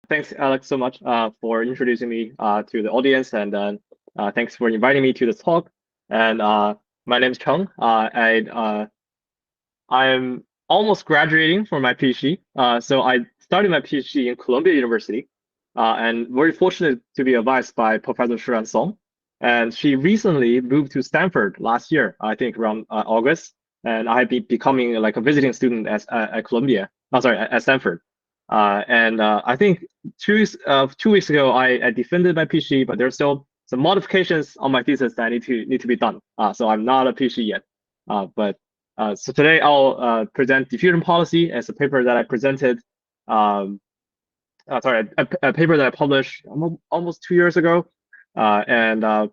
Thanks, Alex, so much for introducing me to the audience, and thanks for inviting me to this talk. And my name is Cheng. I'm almost graduating from my PhD. So I started my PhD in Columbia University, and very fortunate to be advised by Professor Shiran Song. And she recently moved to Stanford last year, I think around August. And I've been becoming like a visiting student at Columbia. Oh, sorry, at Stanford. And I think 2 weeks ago, I defended my PhD, but there's still some modifications on my thesis that need to be done. So I'm not a PhD yet. So today I'll present diffusion policy as a paper that I presented. Sorry, a paper that I published almost 2 years ago. The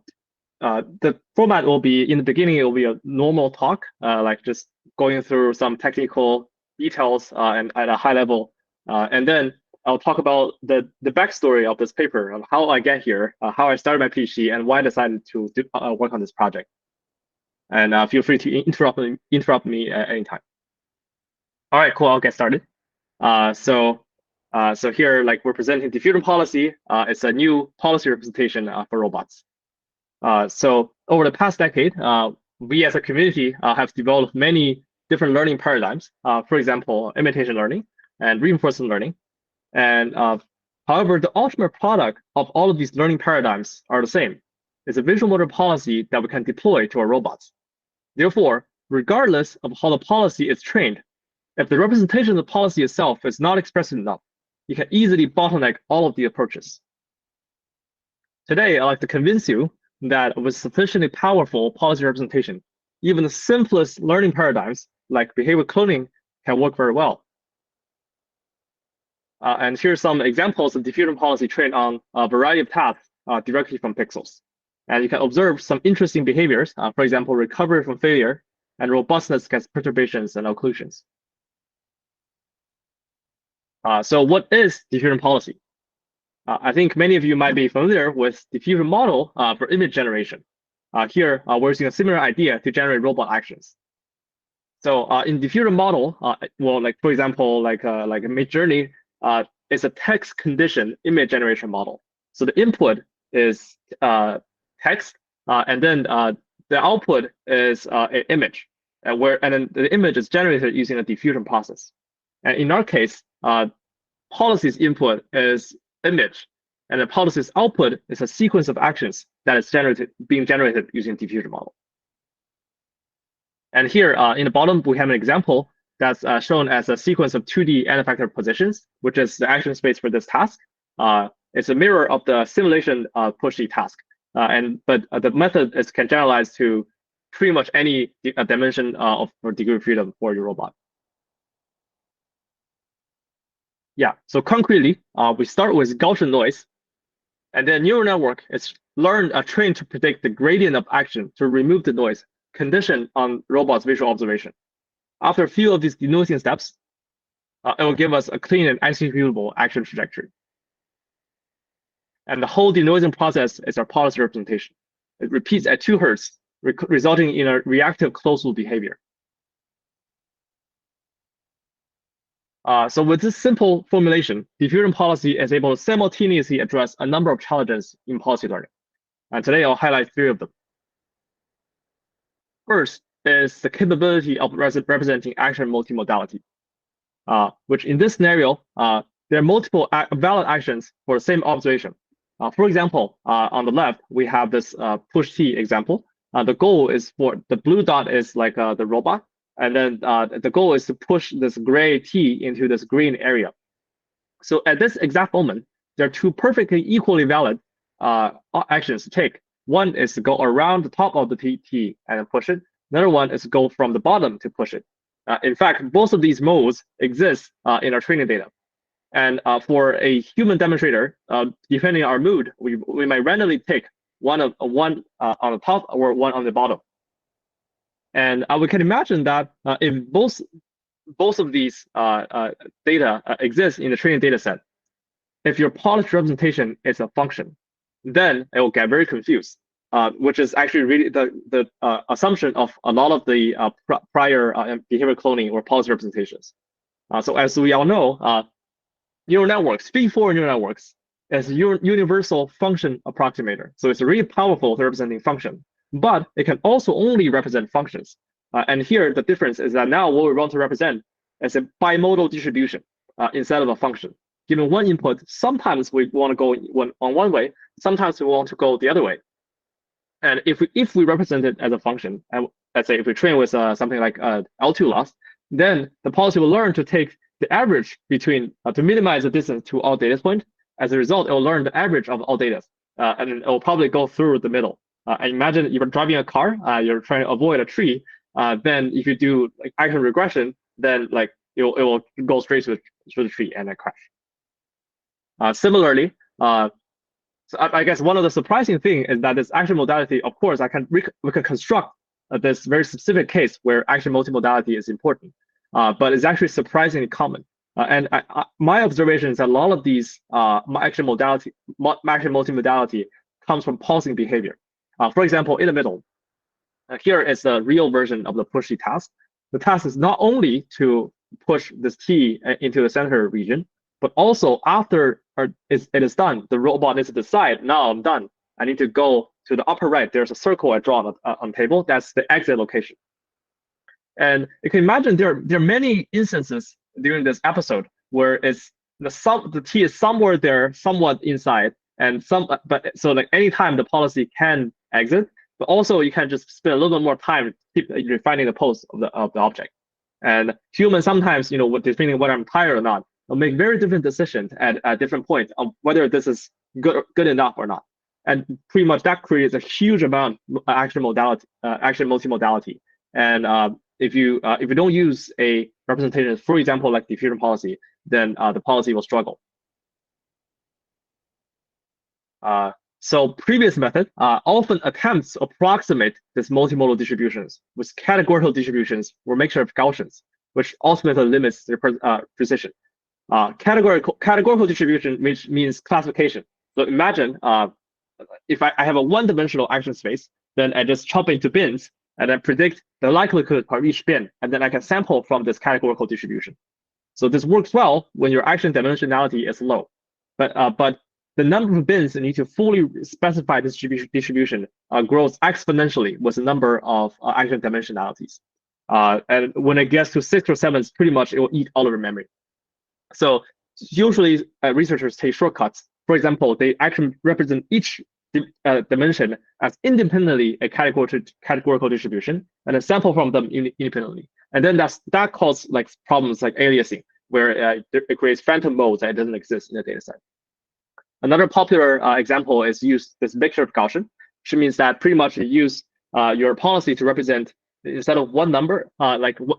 format will be, in the beginning, it will be a normal talk, like just going through some technical details and at a high level. And then I'll talk about the backstory of this paper, of how I get here, how I started my PhD, and why I decided to work on this project. And feel free to interrupt me at any time. All right, cool. I'll get started. So here, like, we're presenting diffusion policy. It's a new policy representation for robots. So over the past decade, we as a community have developed many different learning paradigms. For example, imitation learning and reinforcement learning. And however, the ultimate product of all of these learning paradigms are the same. It's a visual motor policy that we can deploy to our robots. Therefore, regardless of how the policy is trained, if the representation of the policy itself is not expressive enough, you can easily bottleneck all of the approaches. Today, I'd like to convince you that with sufficiently powerful policy representation, even the simplest learning paradigms like behavior cloning can work very well. And here's some examples of diffusion policy trained on a variety of tasks directly from pixels. And you can observe some interesting behaviors, for example, recovery from failure and robustness against perturbations and occlusions. So what is diffusion policy? I think many of you might be familiar with diffusion model for image generation. Here, we're using a similar idea to generate robot actions. So in diffusion model, well, like for example, like a Midjourney is a text condition image generation model. So the input is text, and then the output is an image, and then the image is generated using a diffusion process. And in our case, policy's input is image, and the policy's output is a sequence of actions that is being generated using diffusion model. And here in the bottom, we have an example that's shown as a sequence of 2D n-factor positions, which is the action space for this task. It's a mirror of the simulation pushy task. But the method can generalize to pretty much any dimension for degree of freedom for your robot. Yeah, so concretely, we start with Gaussian noise, and then neural network is trained to predict the gradient of action to remove the noise conditioned on robot's visual observation. After a few of these denoising steps, it will give us a clean and executable action trajectory. And the whole denoising process is our policy representation. It repeats at 2 Hertz, resulting in a reactive closed-loop behavior. So with this simple formulation, diffusion policy is able to simultaneously address a number of challenges in policy learning. And today I'll highlight 3 of them. First is the capability of representing action multimodality, which in this scenario, there are multiple valid actions for the same observation. For example, on the left, we have this push T example. The goal is the blue dot is like the robot, and then the goal is to push this gray T into this green area. So at this exact moment, there are 2 perfectly equally valid actions to take. One is to go around the top of the T and push it. Another one is to go from the bottom to push it. In fact, both of these modes exist in our training data. And for a human demonstrator, depending on our mood, we might randomly take one on the top or one on the bottom. And we can imagine that if both of these data exist in the training data set, if your policy representation is a function, then it will get very confused, which is actually really the assumption of a lot of the prior behavior cloning or policy representations. So as we all know, neural networks, speed-forward neural networks, is a universal function approximator. So it's really powerful for representing function, but it can also only represent functions. And here, the difference is that now what we want to represent is a bimodal distribution instead of a function. Given one input, sometimes we want to go on one way, sometimes we want to go the other way. And if we represent it as a function, and let's say if we train with something like L2 loss, then the policy will learn to take the average between to minimize the distance to all data points. As a result, it will learn the average of all data, and it will probably go through the middle. And imagine you're driving a car, you're trying to avoid a tree. Then if you do like action regression, then like it will go straight through the tree and then crash. Similarly, so I guess one of the surprising thing is that this action modality, of course, we can construct this very specific case where action multimodality is important, but it's actually surprisingly common. And my observation is that a lot of these action multimodality comes from pausing behavior. For example, in the middle, here is the real version of the push T task. The task is not only to push this T into the center region, but also after it is done, the robot needs to decide, now I'm done. I need to go to the upper right. There's a circle I draw on the table. That's the exit location. And you can imagine there are many instances during this episode where the T is somewhere there, somewhat inside, and but so like anytime the policy can exit, but also you can just spend a little bit more time keep refining the pose of the object. And humans sometimes, depending on whether I'm tired or not, will make very different decisions at different points on whether this is good enough or not. And pretty much that creates a huge amount of action multimodality. And if you don't use a representation, for example, like diffusion policy, then the policy will struggle. So previous method often attempts to approximate these multimodal distributions with categorical distributions or mixture of Gaussians, which ultimately limits their precision. Categorical distribution means classification. So imagine if I have a one-dimensional action space, then I just chop into bins and then predict the likelihood for each bin, and then I can sample from this categorical distribution. So this works well when your action dimensionality is low, but the number of bins that need to fully specify this distribution grows exponentially with the number of action dimensionalities. And when it gets to 6 or 7, pretty much it will eat all of your memory. So usually researchers take shortcuts. For example, they actually represent each dimension as independently a categorical distribution and then sample from them independently. And then that causes like problems like aliasing, where it creates phantom modes that doesn't exist in the data set. Another popular example is use this mixture of Gaussian, which means that pretty much you use your policy to represent, instead of one number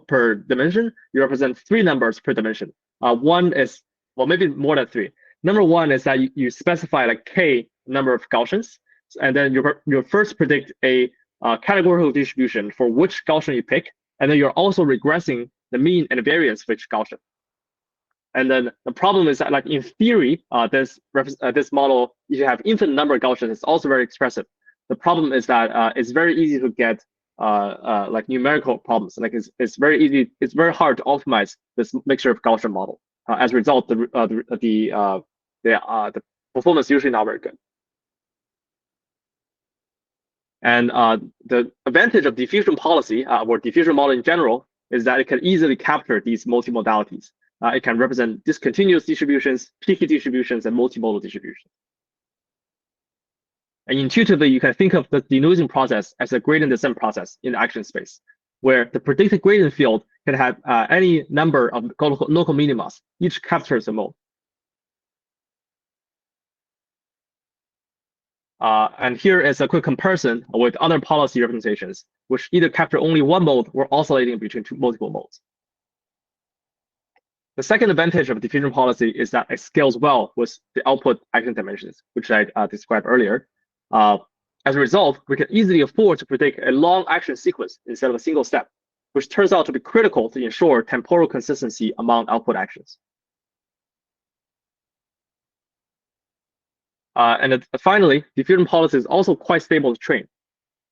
per dimension, you represent 3 numbers per dimension. One is, well, maybe more than 3. Number 1 is that you specify like k number of Gaussians, and then you first predict a categorical distribution for which Gaussian you pick, and then you're also regressing the mean and the variance for each Gaussian. And then the problem is that, like in theory, this model, if you have infinite number of Gaussians, it's also very expressive. The problem is that it's very easy to get like numerical problems. Like it's very hard to optimize this mixture of Gaussian model. As a result, the performance is usually not very good. And the advantage of diffusion policy or diffusion model in general is that it can easily capture these multimodalities. It can represent discontinuous distributions, peaky distributions, and multimodal distributions. And intuitively, you can think of the denoising process as a gradient descent process in the action space, where the predicted gradient field can have any number of local minimas. Each captures a mode. And here is a quick comparison with other policy representations, which either capture only one mode or oscillating between multiple modes. The second advantage of diffusion policy is that it scales well with the output action dimensions, which I described earlier. As a result, we can easily afford to predict a long action sequence instead of a single step, which turns out to be critical to ensure temporal consistency among output actions. And finally, diffusion policy is also quite stable to train,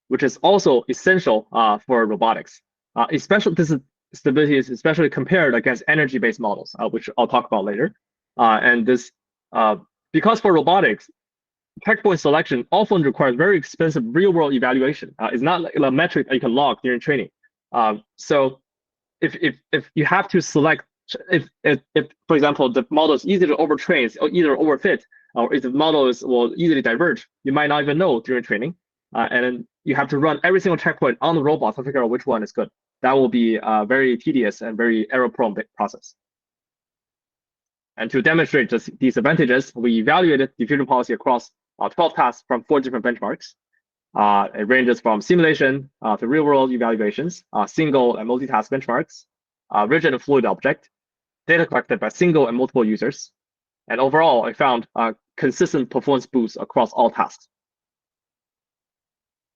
which is also essential for robotics. This stability is especially compared against energy-based models, which I'll talk about later. And this, because for robotics, checkpoint selection often requires very expensive real-world evaluation. It's not like a metric that you can log during training. So if you have to select, if for example the model is easy to overtrain or either overfit, or if the model will easily diverge, you might not even know during training, and then you have to run every single checkpoint on the robot to figure out which one is good. That will be a very tedious and very error-prone process. And to demonstrate these advantages, we evaluated diffusion policy across 12 tasks from 4 different benchmarks. It ranges from simulation to real-world evaluations, single and multitask benchmarks, rigid and fluid object, data collected by single and multiple users. And overall, I found consistent performance boosts across all tasks.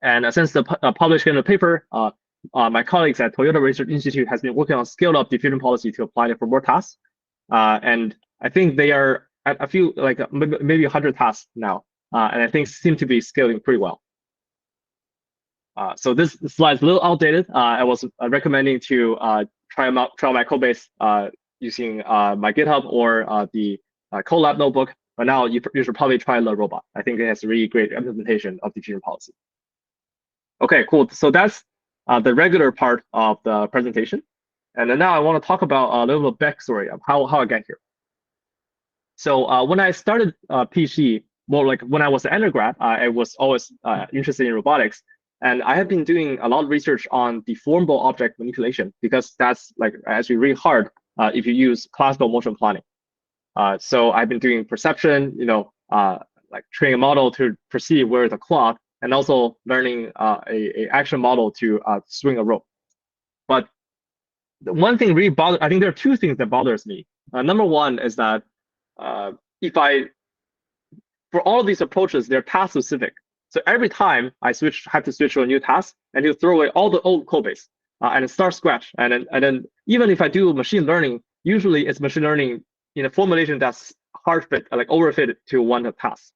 And since the published in the paper, my colleagues at Toyota Research Institute has been working on scaled-up diffusion policy to apply it for more tasks. And I think they are at a few, like maybe 100 tasks now, and I think seem to be scaling pretty well. So this slide is a little outdated. I was recommending to try my code base using my GitHub or the Colab notebook. But now you should probably try LeRobot. I think it has a really great implementation of diffusion policy. Okay, cool. So that's the regular part of the presentation. And then now I want to talk about a little backstory of how I got here. So when I started PhD, more like when I was an undergrad, I was always interested in robotics. And I have been doing a lot of research on deformable object manipulation because that's like actually really hard if you use classical motion planning. So I've been doing perception, like training a model to perceive where the cloth, and also learning a action model to swing a rope. But the one thing really I think there are two things that bothers me. Number one is that for all of these approaches, they're task specific. So every time I have to switch to a new task, and he'll throw away all the old code base and start scratch. And then even if I do machine learning, usually it's machine learning in a formulation that's hard fit, like overfit to one task.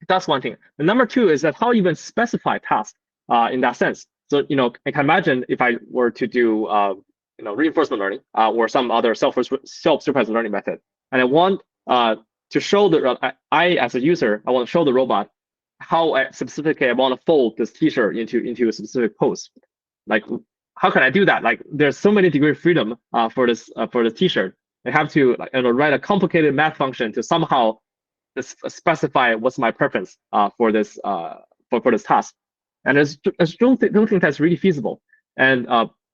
That's one thing. The number two is that how even specify tasks in that sense. So I can imagine if I were to do reinforcement learning or some other self-supervised learning method, and I want to show I as a user, I want to show the robot how specifically I want to fold this T-shirt into a specific pose. Like, how can I do that? Like, there's so many degree of freedom for this T-shirt. I have to write a complicated math function to somehow specify what's my preference for this task. And I don't think that's really feasible. And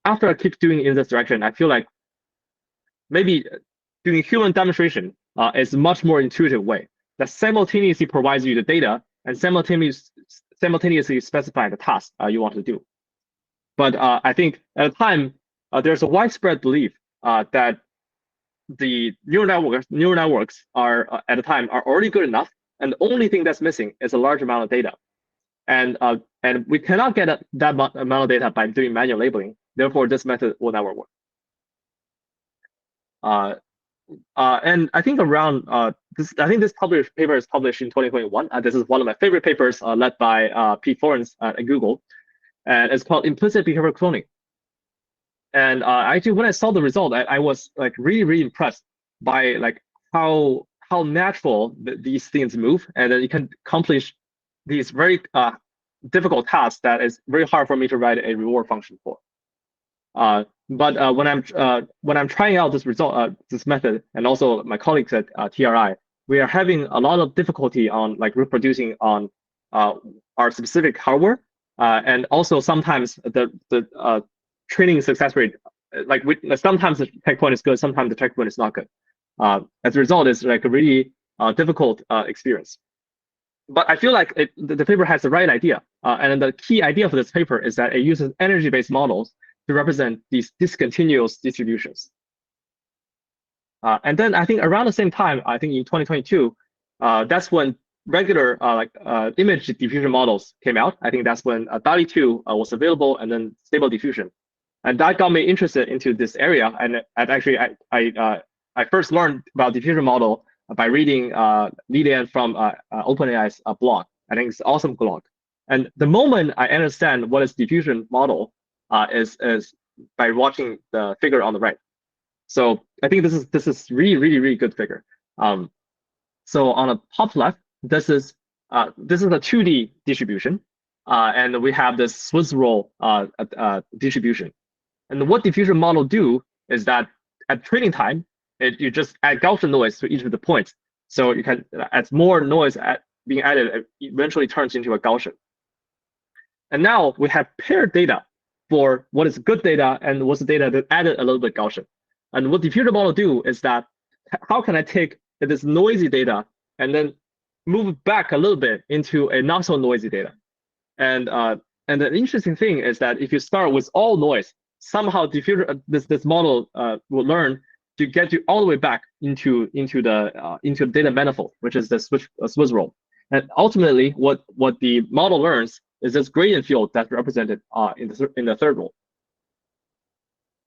after I keep doing in this direction, I feel like maybe doing human demonstration is a much more intuitive way that simultaneously provides you the data and simultaneously specify the task you want to do. But I think at the time, there's a widespread belief that the neural networks are at the time are already good enough, and the only thing that's missing is a large amount of data. And we cannot get that amount of data by doing manual labeling. Therefore, this method will never work. And I think around this paper is published in 2021. This is one of my favorite papers led by Pete Florence at Google, and it's called Implicit Behavior Cloning. And actually, when I saw the result, I was like really impressed by like how natural these things move, and then you can accomplish these very difficult tasks that is very hard for me to write a reward function for. But when I'm trying out this result, this method, and also my colleagues at TRI, we are having a lot of difficulty on like reproducing on our specific hardware, and also sometimes the training success rate, like sometimes the checkpoint is good, sometimes the checkpoint is not good. As a result, it's like a really difficult experience. But I feel like the paper has the right idea, and the key idea for this paper is that it uses energy-based models to represent these discontinuous distributions. And then I think around the same time, I think in 2022, that's when regular image diffusion models came out. I think that's when DALI 2 was available, and then Stable Diffusion. And that got me interested into this area. And I first learned about diffusion model by reading Lilian from OpenAI's blog. I think it's an awesome blog. And the moment I understand what is diffusion model is by watching the figure on the right. So I think this is really good figure. So on the top left, this is a 2D distribution, and we have this Swiss roll distribution. And what diffusion model do is that at training time, you just add Gaussian noise to each of the points. So you can, as more noise being added, it eventually turns into a Gaussian. And now we have paired data for what is good data and what's the data that added a little bit Gaussian. And what diffusion model do is that, how can I take this noisy data and then move it back a little bit into a not so noisy data? And the interesting thing is that if you start with all noise, somehow this model will learn to get you all the way back into the data manifold, which is the Swiss roll. And ultimately, what the model learns is this gradient field that's represented in the third row.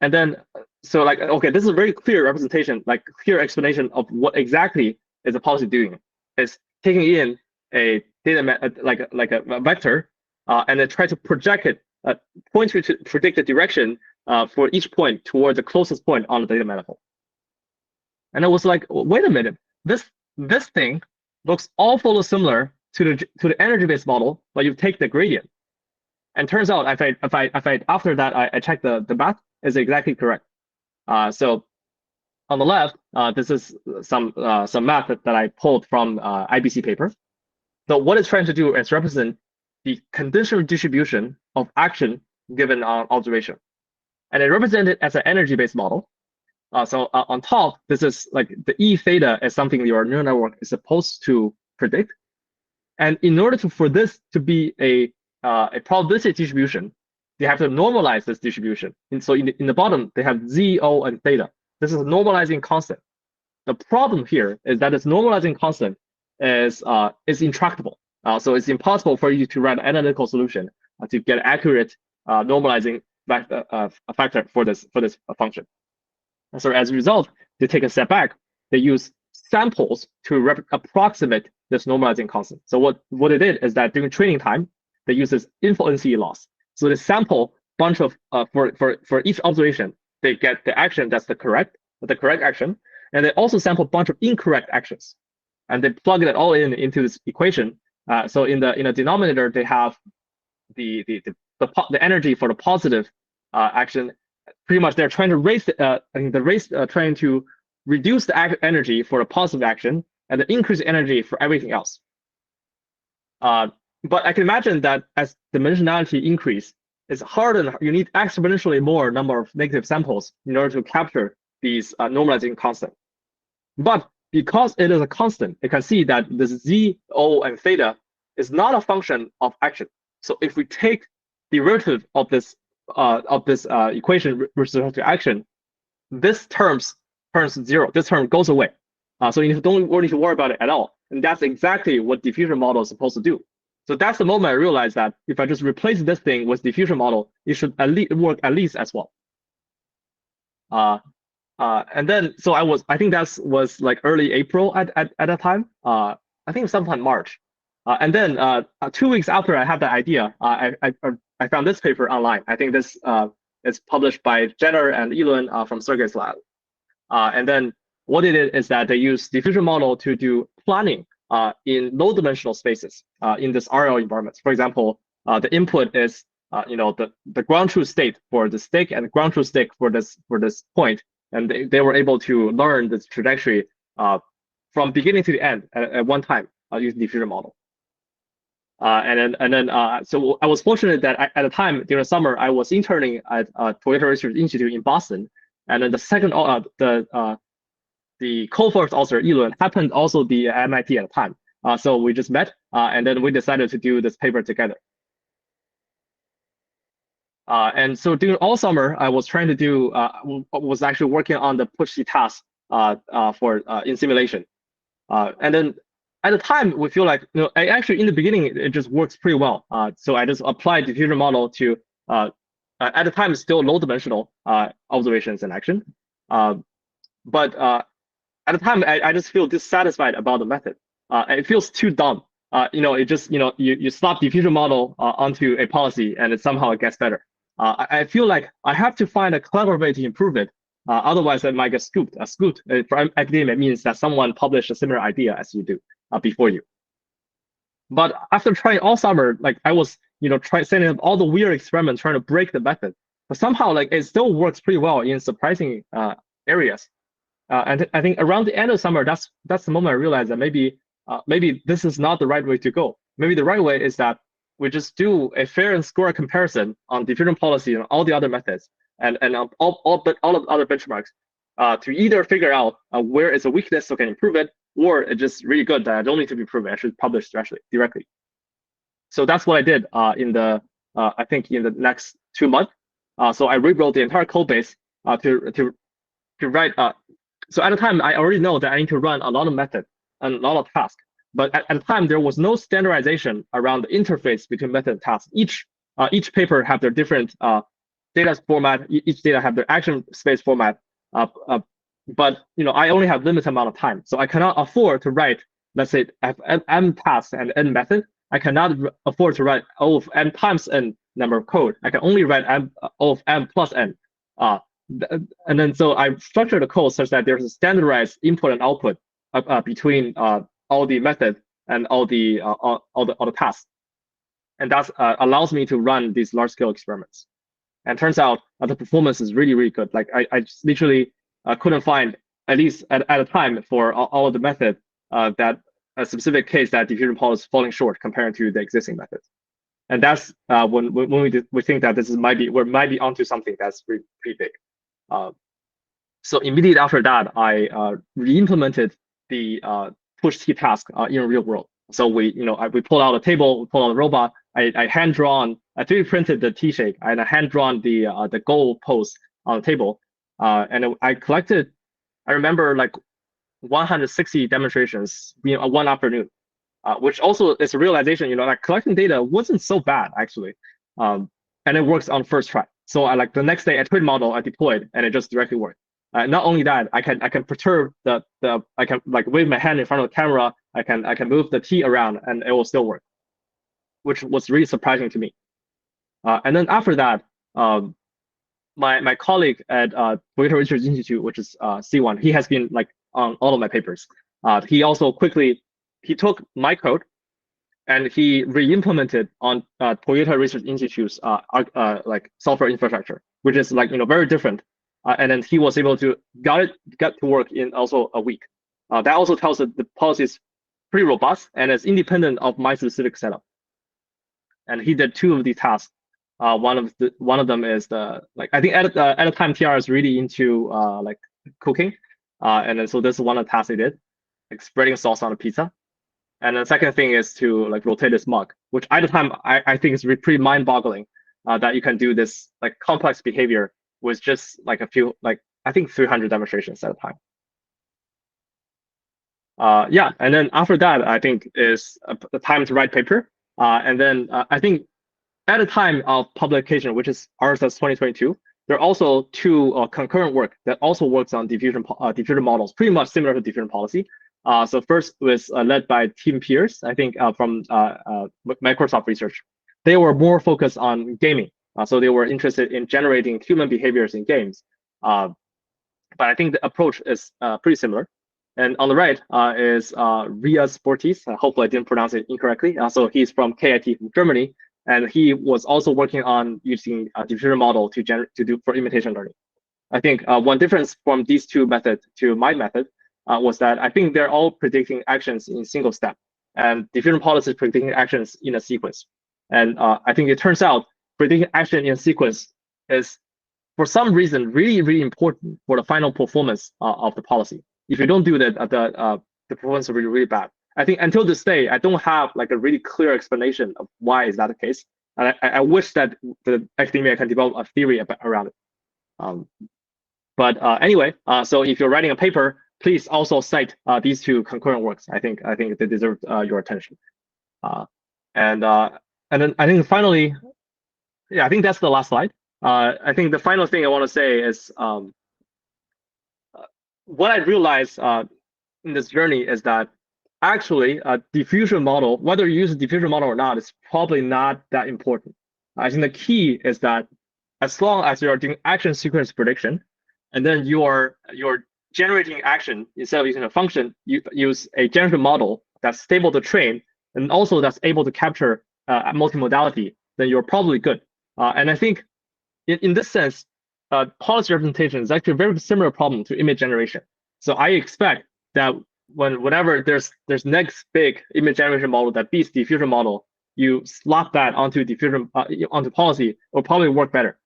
And then, so like, okay, this is a very clear representation, like clear explanation of what exactly is the policy doing. It's taking in a data like a vector, and then try to project it, point to predict the direction for each point toward the closest point on the data manifold. And I was like, wait a minute, this thing looks awfully similar to the energy-based model, but you take the gradient. And turns out, if I after that I checked the math, is exactly correct. So on the left, this is some math that I pulled from IBC paper. So what it's trying to do is represent the conditional distribution of action given on observation, and it represented as an energy-based model. So on top, this is like the E theta is something your neural network is supposed to predict. And in order for this to be a probabilistic distribution, they have to normalize this distribution. And so in the bottom, they have Z, O, and theta. This is a normalizing constant. The problem here is that this normalizing constant is intractable. So it's impossible for you to write an analytical solution to get accurate normalizing factor for this function. And so as a result, they take a step back. They use samples to approximate this normalizing constant. So what they did is that during training time, they use this info NCE loss. So they sample bunch of for each observation, they get the action that's the correct action, and they also sample a bunch of incorrect actions, and they plug it all into this equation. So in the denominator, they have the energy for the positive action. Pretty much, they're trying to trying to reduce the energy for a positive action and the increase energy for everything else. But I can imagine that as dimensionality increase, it's harder. You need exponentially more number of negative samples in order to capture these normalizing constant. But because it is a constant, you can see that this Z, O, and theta is not a function of action. So if we take the derivative of this equation with respect to action, this turns zero. This term goes away. So you don't need to worry about it at all. And that's exactly what diffusion model is supposed to do. So that's the moment I realized that if I just replace this thing with diffusion model, it should at least work at least as well. And then, so I think that was like early April at that time. I think sometime March. And then 2 weeks after I had the idea, I found this paper online. I think this is published by Jenner and Elon from Sergey's lab. And then what they did is that they used diffusion model to do planning in low dimensional spaces in this RL environment. For example, the input is the ground truth state for the stick and the ground truth state for this point, and they were able to learn this trajectory from beginning to the end at one time using diffusion model. And then so I was fortunate that at the time during the summer I was interning at Toyota Research Institute in Boston, and then the second the co-first author Elon happened also be at MIT at the time. So we just met, and then we decided to do this paper together. And so during all summer, I was trying to do was actually working on the push-C task for in simulation. And then at the time, we feel like actually in the beginning it just works pretty well. So I just applied the diffusion model to at the time it's still low dimensional observations and action. But at the time, I just feel dissatisfied about the method. It feels too dumb. It just you slap diffusion model onto a policy and it somehow gets better. I feel like I have to find a clever way to improve it Otherwise, it might get scooped. Scooped for academia means that someone published a similar idea as you do before you. But after trying all summer, like I was, setting up all the weird experiments, trying to break the method. But somehow, like it still works pretty well in surprising areas. And I think around the end of summer, that's the moment I realized that maybe this is not the right way to go. Maybe the right way is that we just do a fair and square comparison on diffusion policy and all the other methods and all of the other benchmarks to either figure out where is a weakness so I can improve it, or it's just really good that I don't need to be proven. I should publish directly. So that's what I did in the I think in the next 2 months. So I rewrote the entire code base to write. So at the time, I already know that I need to run a lot of methods and a lot of tasks. But at the time, there was no standardization around the interface between method and task. Each paper have their different data format. Each data have their action space format. But I only have limited amount of time, so I cannot afford to write, let's say, m tasks and n method. I cannot afford to write O of m times n number of code. I can only write O of m plus n. And then so I structured the code such that there's a standardized input and output between all the methods and all the tasks, and that allows me to run these large scale experiments. And turns out the performance is really good. Like I just literally couldn't find, at least at a time, for all of the method that a specific case that diffusion policy is falling short compared to the existing methods. And that's when we think that we might be onto something that's pretty big. So immediately after that, I re-implemented the push T task in real world. So we pulled out a table, we pulled out a robot. I hand drawn, I 3D printed the T shape, and I hand drawn the goal pose on the table. And I collected, I remember like 160 demonstrations in one afternoon, which also is a realization, like collecting data wasn't so bad actually. And it works on first try. So the next day I trained model, I deployed, and it just directly worked. Not only that, I can perturb I can wave my hand in front of the camera. I can move the T around, and it will still work, which was really surprising to me. And then after that, my colleague at Toyota Research Institute, which is C1, he has been on all of my papers. He also he took my code and he re-implemented on Toyota Research Institute's software infrastructure, which is very different. And then he was able to get to work in also a week. That also tells that the policy is pretty robust and it's independent of my specific setup. And he did 2 of these tasks. One of them is I think at the time TR is really into cooking, and then so this is one of the tasks they did, spreading sauce on a pizza. And the second thing is to rotate this mug, which at the time I think is pretty mind-boggling that you can do this complex behavior with just a few I think 300 demonstrations at a time. Yeah, and then after that I think is the time to write paper, and then I think at the time of publication, which is RSS 2022, there are also 2 concurrent work that also works on diffusion models, pretty much similar to diffusion policy. So first was led by Tim Pierce, I think from Microsoft Research. They were more focused on gaming. So they were interested in generating human behaviors in games. But I think the approach is pretty similar. And on the right is Rias Sportis. Hopefully I didn't pronounce it incorrectly. So he's from KIT from Germany. And he was also working on using a diffusion model to do for imitation learning. I think one difference from these 2 methods to my method was that I think they're all predicting actions in single step, and diffusion policy is predicting actions in a sequence. And I think it turns out predicting action in a sequence is, for some reason, really, really important for the final performance of the policy. If you don't do that, the performance will be really bad. I think until this day, I don't have a really clear explanation of why is that the case. And I wish that the academia can develop a theory around it. But anyway, so if you're writing a paper, please also cite these 2 concurrent works. I think they deserve your attention. And then I think finally, yeah, I think that's the last slide. I think the final thing I want to say is what I realized in this journey is that actually a diffusion model, whether you use a diffusion model or not, is probably not that important. I think the key is that as long as you're doing action sequence prediction, and then you're generating action instead of using a function, you use a generative model that's stable to train and also that's able to capture multimodality, then you're probably good. And I think in this sense, policy representation is actually a very similar problem to image generation. So I expect that whenever there's next big image generation model that beats diffusion model, you slap that onto diffusion onto policy will probably work better.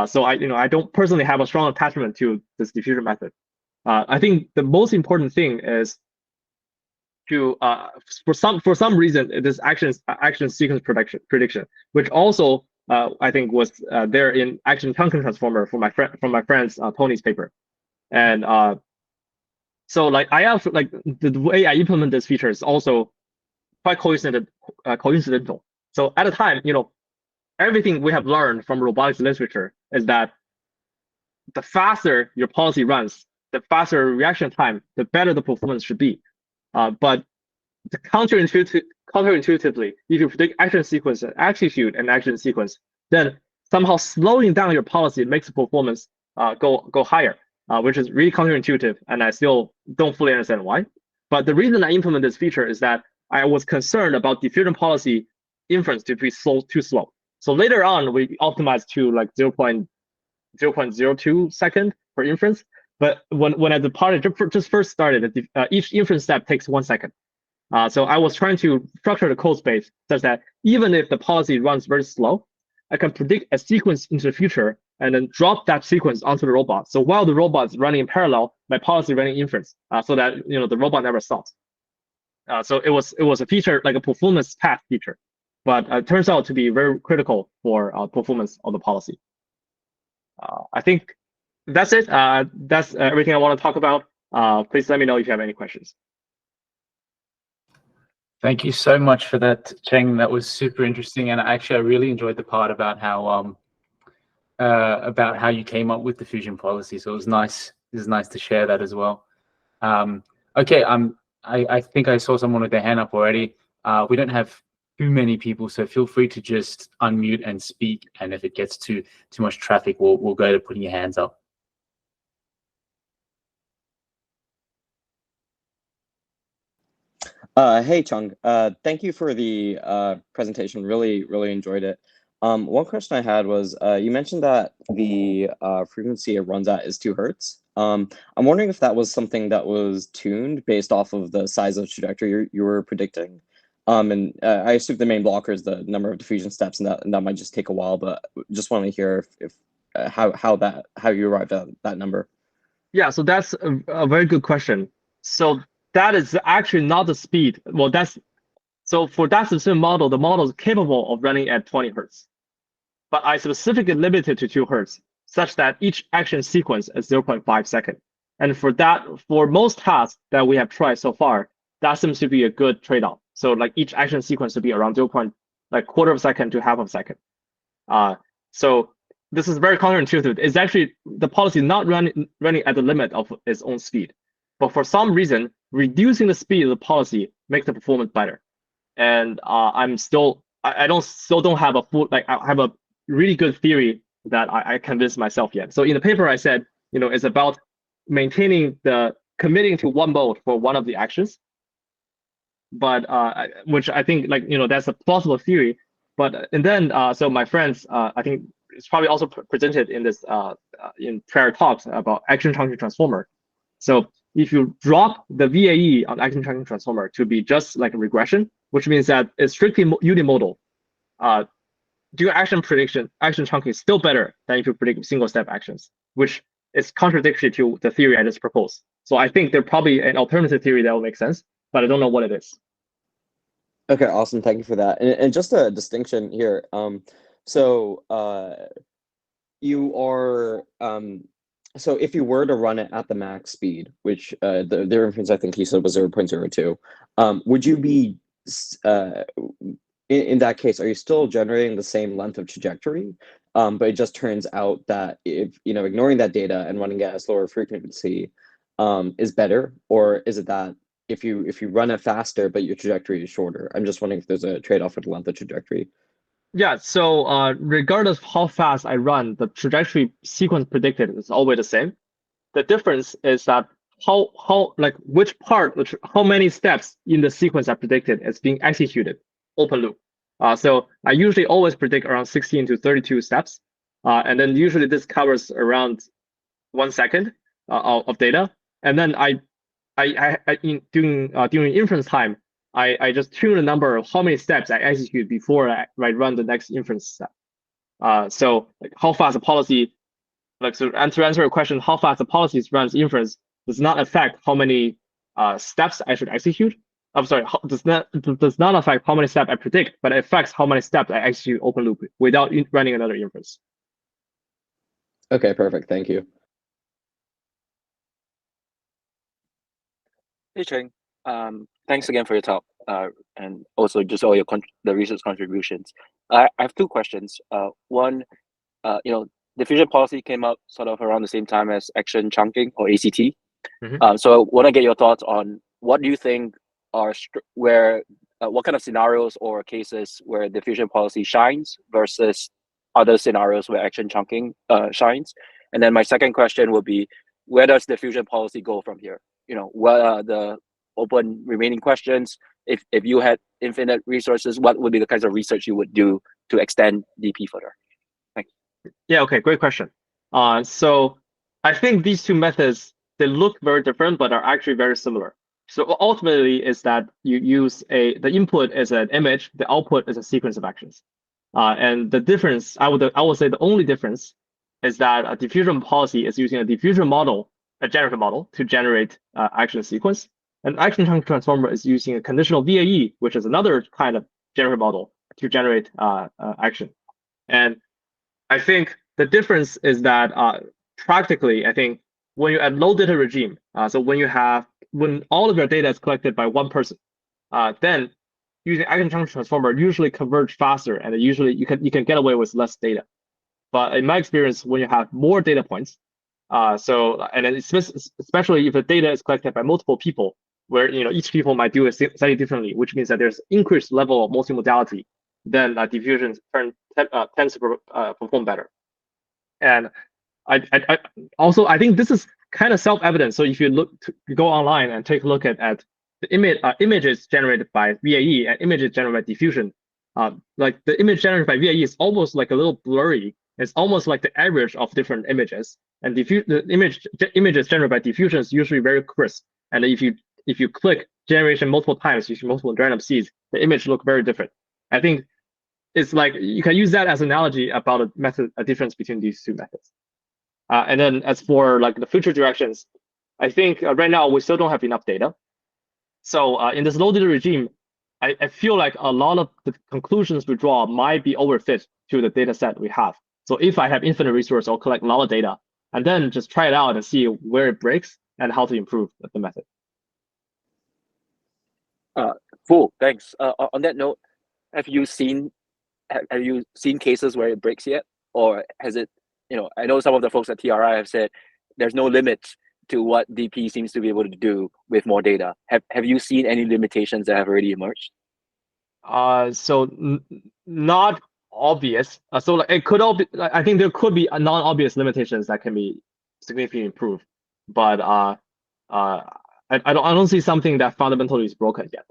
So I don't personally have a strong attachment to this diffusion method. I think the most important thing is to for some reason this action sequence prediction, which also I think was there in action chunking transformer from my friend's Tony's paper, and so like I have like the way I implement this feature is also quite coincidental. So at the time, everything we have learned from robotics literature is that the faster your policy runs, the faster reaction time, the better the performance should be. But counterintuitively, if you predict action sequence and execute an action sequence, then somehow slowing down your policy makes the performance go higher, which is really counterintuitive, and I still don't fully understand why. But the reason I implement this feature is that I was concerned about diffusion policy inference to be too slow. So later on, we optimized to like 0.02 second per inference. But when the project just first started, each inference step takes 1 second. So I was trying to structure the code space such that even if the policy runs very slow, I can predict a sequence into the future and then drop that sequence onto the robot. So while the robot is running in parallel, my policy running inference, so that the robot never stops. So it was a feature like a performance path feature, but it turns out to be very critical for performance of the policy. I think that's it. That's everything I want to talk about. Please let me know if you have any questions. Thank you so much for that, Cheng. That was super interesting, and actually, I really enjoyed the part about how you came up with diffusion policy. So it was nice. It was nice to share that as well. Okay, I think I saw someone with their hand up already. We don't have too many people, so feel free to just unmute and speak. And if it gets too much traffic, we'll go to putting your hands up. Hey, Cheng. Thank you for the presentation. Really enjoyed it. One question I had was, you mentioned that the frequency it runs at is 2 Hertz. I'm wondering if that was something that was tuned based off of the size of trajectory you were predicting. And I assume the main blocker is the number of diffusion steps, and that might just take a while. But just want to hear if how you arrived at that number. Yeah, so that's a very good question. So that is actually not the speed. Well, so for that specific model, the model is capable of running at 20 Hertz. But I specifically limited to 2 Hertz, such that each action sequence is 0.5 second. And for most tasks that we have tried so far, that seems to be a good trade-off. So like each action sequence to be around quarter of a second to half of a second. So this is very counterintuitive. It's actually the policy not running at the limit of its own speed. But for some reason, reducing the speed of the policy makes the performance better. And I still don't have a full, I have a really good theory that I convinced myself yet. So in the paper I said, it's about maintaining committing to 1 mode for one of the actions. But which I think that's a plausible theory. But and then so my friends, I think it's probably also presented in this in prior talks about action chunking transformer. So if you drop the VAE on action chunking transformer to be just like a regression, which means that it's strictly unimodal, doing action chunking is still better than if you predict single step actions, which is contradictory to the theory I just proposed. So I think there's probably an alternative theory that will make sense, but I don't know what it is. Okay, awesome. Thank you for that. And just a distinction here. So you are so if you were to run it at the max speed, which the inference I think you said was 0.02, would you be in that case, are you still generating the same length of trajectory? But it just turns out that if ignoring that data and running it at lower frequency is better, or is it that if you run it faster but your trajectory is shorter? I'm just wondering if there's a trade-off with the length of trajectory. Yeah, so regardless of how fast I run, the trajectory sequence predicted is always the same. the difference is that how many steps in the sequence I predicted is being executed open loop. So I usually always predict around 16 to 32 steps, and then usually this covers around 1 second of data, and then during inference time, I just tune the number of how many steps I execute before I run the next inference step. So like how fast the policy, like so to answer your question, how fast the policy runs inference does not affect how many steps I should execute. I'm sorry, does not affect how many steps I predict, but it affects how many steps I execute open loop without running another inference. Okay, perfect. Thank you. Hey, Cheng. Thanks again for your talk, and also just all the research contributions. I have two questions. One, diffusion policy came up sort of around the same time as action chunking or ACT. So I want to get your thoughts on what do you think are what kind of scenarios or cases where diffusion policy shines versus other scenarios where action chunking shines. And then my second question would be, where does diffusion policy go from here? What are the open remaining questions? If you had infinite resources, what would be the kinds of research you would do to extend DP further? Thanks. Yeah, okay, great question. So I think these two methods, they look very different, but are actually very similar. So ultimately is that you use the input is an image, the output is a sequence of actions. And the difference, I would say the only difference is that a diffusion policy is using a diffusion model, a generative model, to generate action sequence. And action chunking transformer is using a conditional VAE, which is another kind of generative model to generate action. And I think the difference is that practically, I think when you're at low data regime, so when all of your data is collected by one person, then using action chunking transformer usually converge faster, and usually you can get away with less data. But in my experience, when you have more data points, especially if the data is collected by multiple people, where each people might do it slightly differently, which means that there's increased level of multimodality, then diffusion tends to perform better. And I think this is kind of self-evident. So if you go online and take a look at the images generated by VAE and images generated by diffusion, like the image generated by VAE is almost like a little blurry. It's almost like the average of different images, and the images generated by diffusion is usually very crisp. And if you click generation multiple times using multiple random seeds, the image look very different. I think it's like you can use that as an analogy about a difference between these two methods. And then as for like the future directions, I think right now we still don't have enough data. So in this low data regime, I feel like a lot of the conclusions we draw might be overfit to the data set we have. So if I have infinite resource, I'll collect a lot of data and then just try it out and see where it breaks and how to improve the method. Cool, thanks. On that note, have you seen cases where it breaks yet, or has it? I know some of the folks at TRI have said there's no limit to what DP seems to be able to do with more data. Have you seen any limitations that have already emerged? So not obvious. So like it could all be. I think there could be non-obvious limitations that can be significantly improved, but I don't see something that fundamentally is broken yet.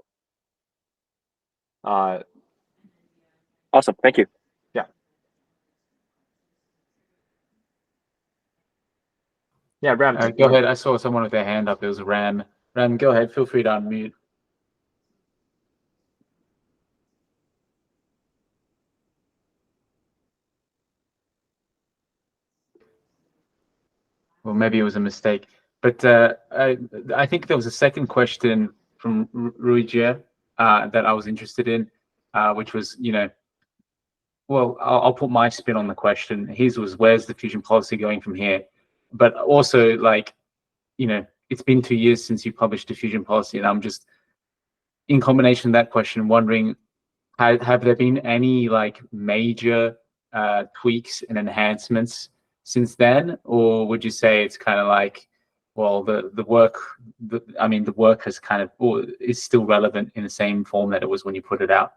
Awesome, thank you. Yeah, Ram. Go ahead. I saw someone with their hand up. It was Ram. Ram, go ahead. Feel free to unmute. Well, maybe it was a mistake. But I think there was a second question from Ruijie that I was interested in, which was, well, I'll put my spin on the question. His was, where's the diffusion policy going from here? But also, like, it's been 2 years since you published diffusion policy, and I'm just, in combination with that question, wondering, have there been any like major tweaks and enhancements since then, or would you say it's kind of like, well, the work has kind of, or is still relevant in the same form that it was when you put it out?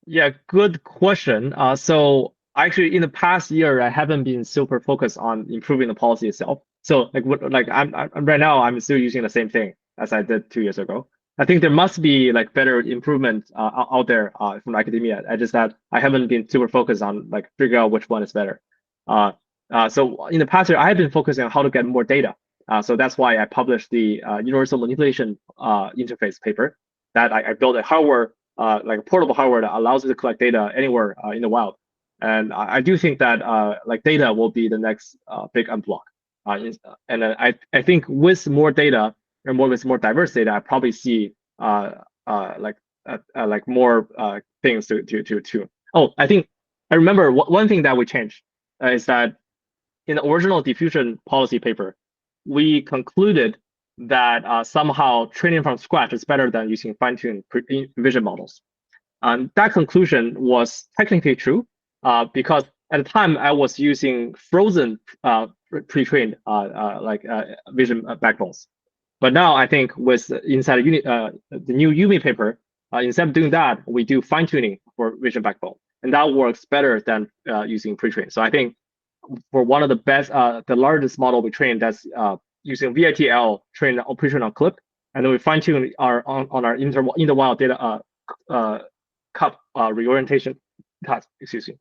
Yeah, good question. So actually, in the past year, I haven't been super focused on improving the policy itself. So like I'm right now I'm still using the same thing as I did 2 years ago. I think there must be like better improvement out there from academia. I just that I haven't been super focused on like figure out which one is better. So in the past year, I have been focusing on how to get more data. So that's why I published the universal manipulation interface paper that I built a hardware, like a portable hardware that allows you to collect data anywhere in the wild. And I do think that like data will be the next big unblock. And I think with more data and with more diverse data, I probably see like more things to. Oh, I think I remember one thing that we changed is that in the original diffusion policy paper, we concluded that somehow training from scratch is better than using fine-tuned vision models. That conclusion was technically true because at the time I was using frozen pre-trained vision backbones. But now I think with inside the new UMI paper, instead of doing that, we do fine-tuning for vision backbone, and that works better than using pre-trained. So I think for one of the best, the largest model we trained, that's using VITL trained operation on clip, and then we fine-tune on our interwild data cup reorientation task, excuse me,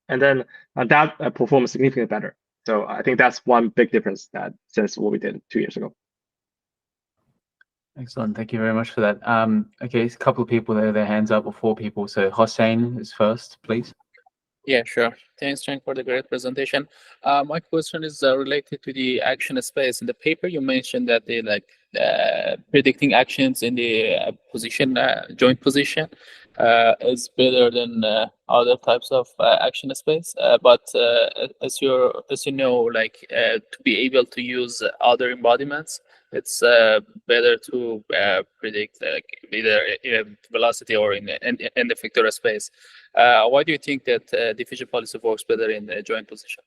and then that performs significantly better. So I think that's one big difference that since what we did 2 years ago. Excellent. Thank you very much for that. Okay, a couple of people there, their hands up, or 4 people. So Hossein is first, please. Yeah, sure. Thanks, Cheng, for the great presentation. My question is related to the action space. In the paper, you mentioned that they like predicting actions in the position, joint position, is better than other types of action space. But as you know, like to be able to use other embodiments, it's better to predict either velocity or in the vector space. Why do you think that diffusion policy works better in the joint position?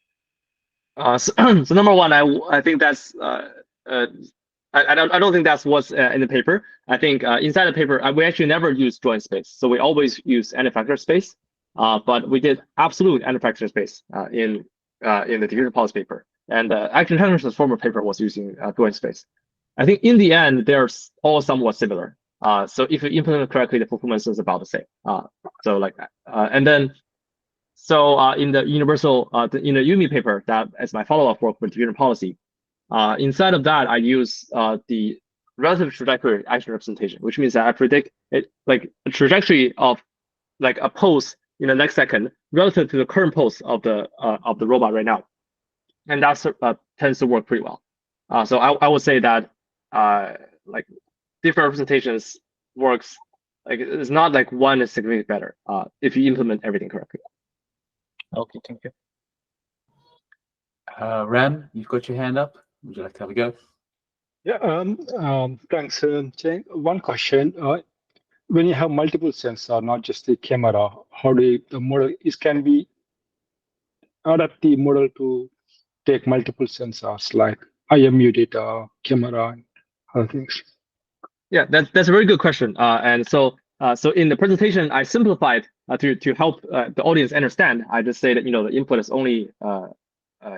So number one, I think that's I don't think that's what's in the paper. I think inside the paper we actually never use joint space, so we always use n-factor space. But we did absolute n-factor space in the diffusion policy paper, and actually Cheng's transformer paper was using joint space. I think in the end they're all somewhat similar. So if you implement it correctly, the performance is about the same. So like and then so in the universal in the UMI paper, that as my follow-up work with diffusion policy, inside of that I use the relative trajectory action representation, which means that I predict it like a trajectory of like a pulse in the next second relative to the current pulse of the robot right now, and that tends to work pretty well. So I would say that like different representations works, like it's not like one is significantly better if you implement everything correctly. Okay, thank you. Ram, you've got your hand up. Would you like to have a go? Yeah, thanks, Cheng. One question. When you have multiple sensors, not just the camera, how do the model can we adapt the model to take multiple sensors like IMU data, camera, and other things? Yeah, that's a very good question. And so in the presentation, I simplified to help the audience understand. I just say that the input is only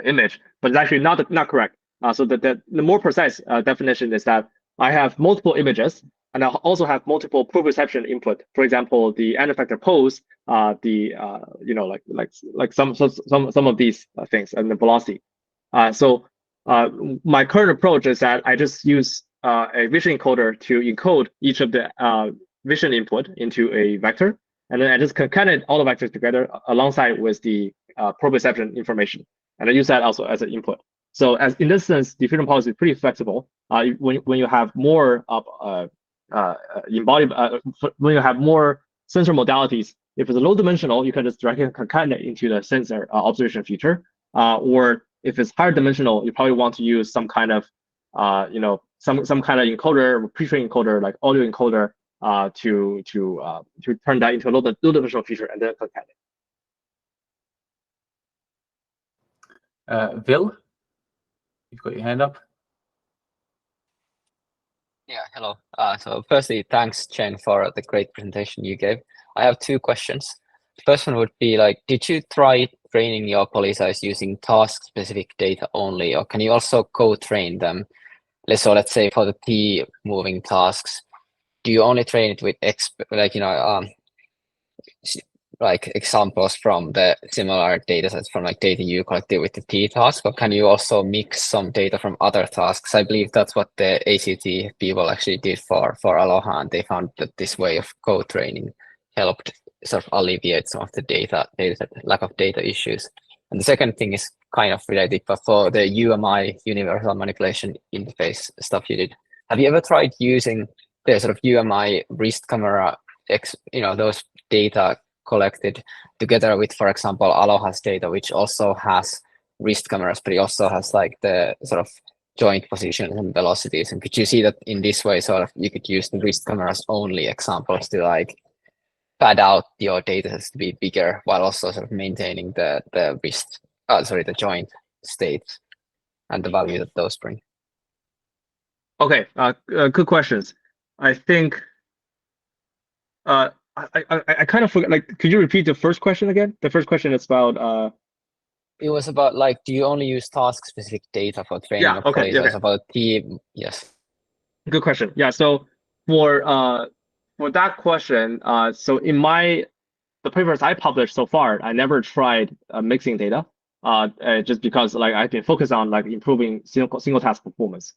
image, but it's actually not correct. So the more precise definition is that I have multiple images, and I also have multiple proprioception input. For example, the n-factor pose, like some of these things, and the velocity. So my current approach is that I just use a vision encoder to encode each of the vision input into a vector, and then I just concatenate all the vectors together alongside with the proprioception information, and I use that also as an input. So as in this sense, diffusion policy is pretty flexible. When you have more when you have more sensor modalities, if it's low dimensional, you can just directly concatenate into the sensor observation feature. Or if it's higher dimensional, you probably want to use some kind of some kind of encoder, pre-trained encoder like audio encoder to turn that into a low dimensional feature and then concatenate. Vil, you've got your hand up. Yeah, hello. So firstly, thanks, Cheng, for the great presentation you gave. I have 2 questions. First one would be like, did you try training your polyscize using task-specific data only, or can you also co-train them? So let's say for the T moving tasks, do you only train it with like examples from the similar data sets from like data you collected with the T task, or can you also mix some data from other tasks? I believe that's what the ACT people actually did for Aloha, and they found that this way of co-training helped sort of alleviate some of the data set lack of data issues. And the second thing is kind of related, but for the UMI, universal manipulation interface stuff you did, have you ever tried using the sort of UMI wrist camera, those data collected together with, for example, Aloha's data, which also has wrist cameras, but it also has like the sort of joint positions and velocities? And could you see that in this way, sort of, you could use the wrist cameras only examples to like pad out your data sets to be bigger while also sort of maintaining the joint states and the value that those bring? Okay, good questions. I think I kind of forgot, like, could you repeat the first question again? The first question is about It was about like, do you only use task-specific data for training Yeah, of okay, polyscize? okay. About team, yes. Good question. Yeah, so for that question, so in the papers I published so far, I never tried mixing data, just because like I've been focused on like improving single task performance.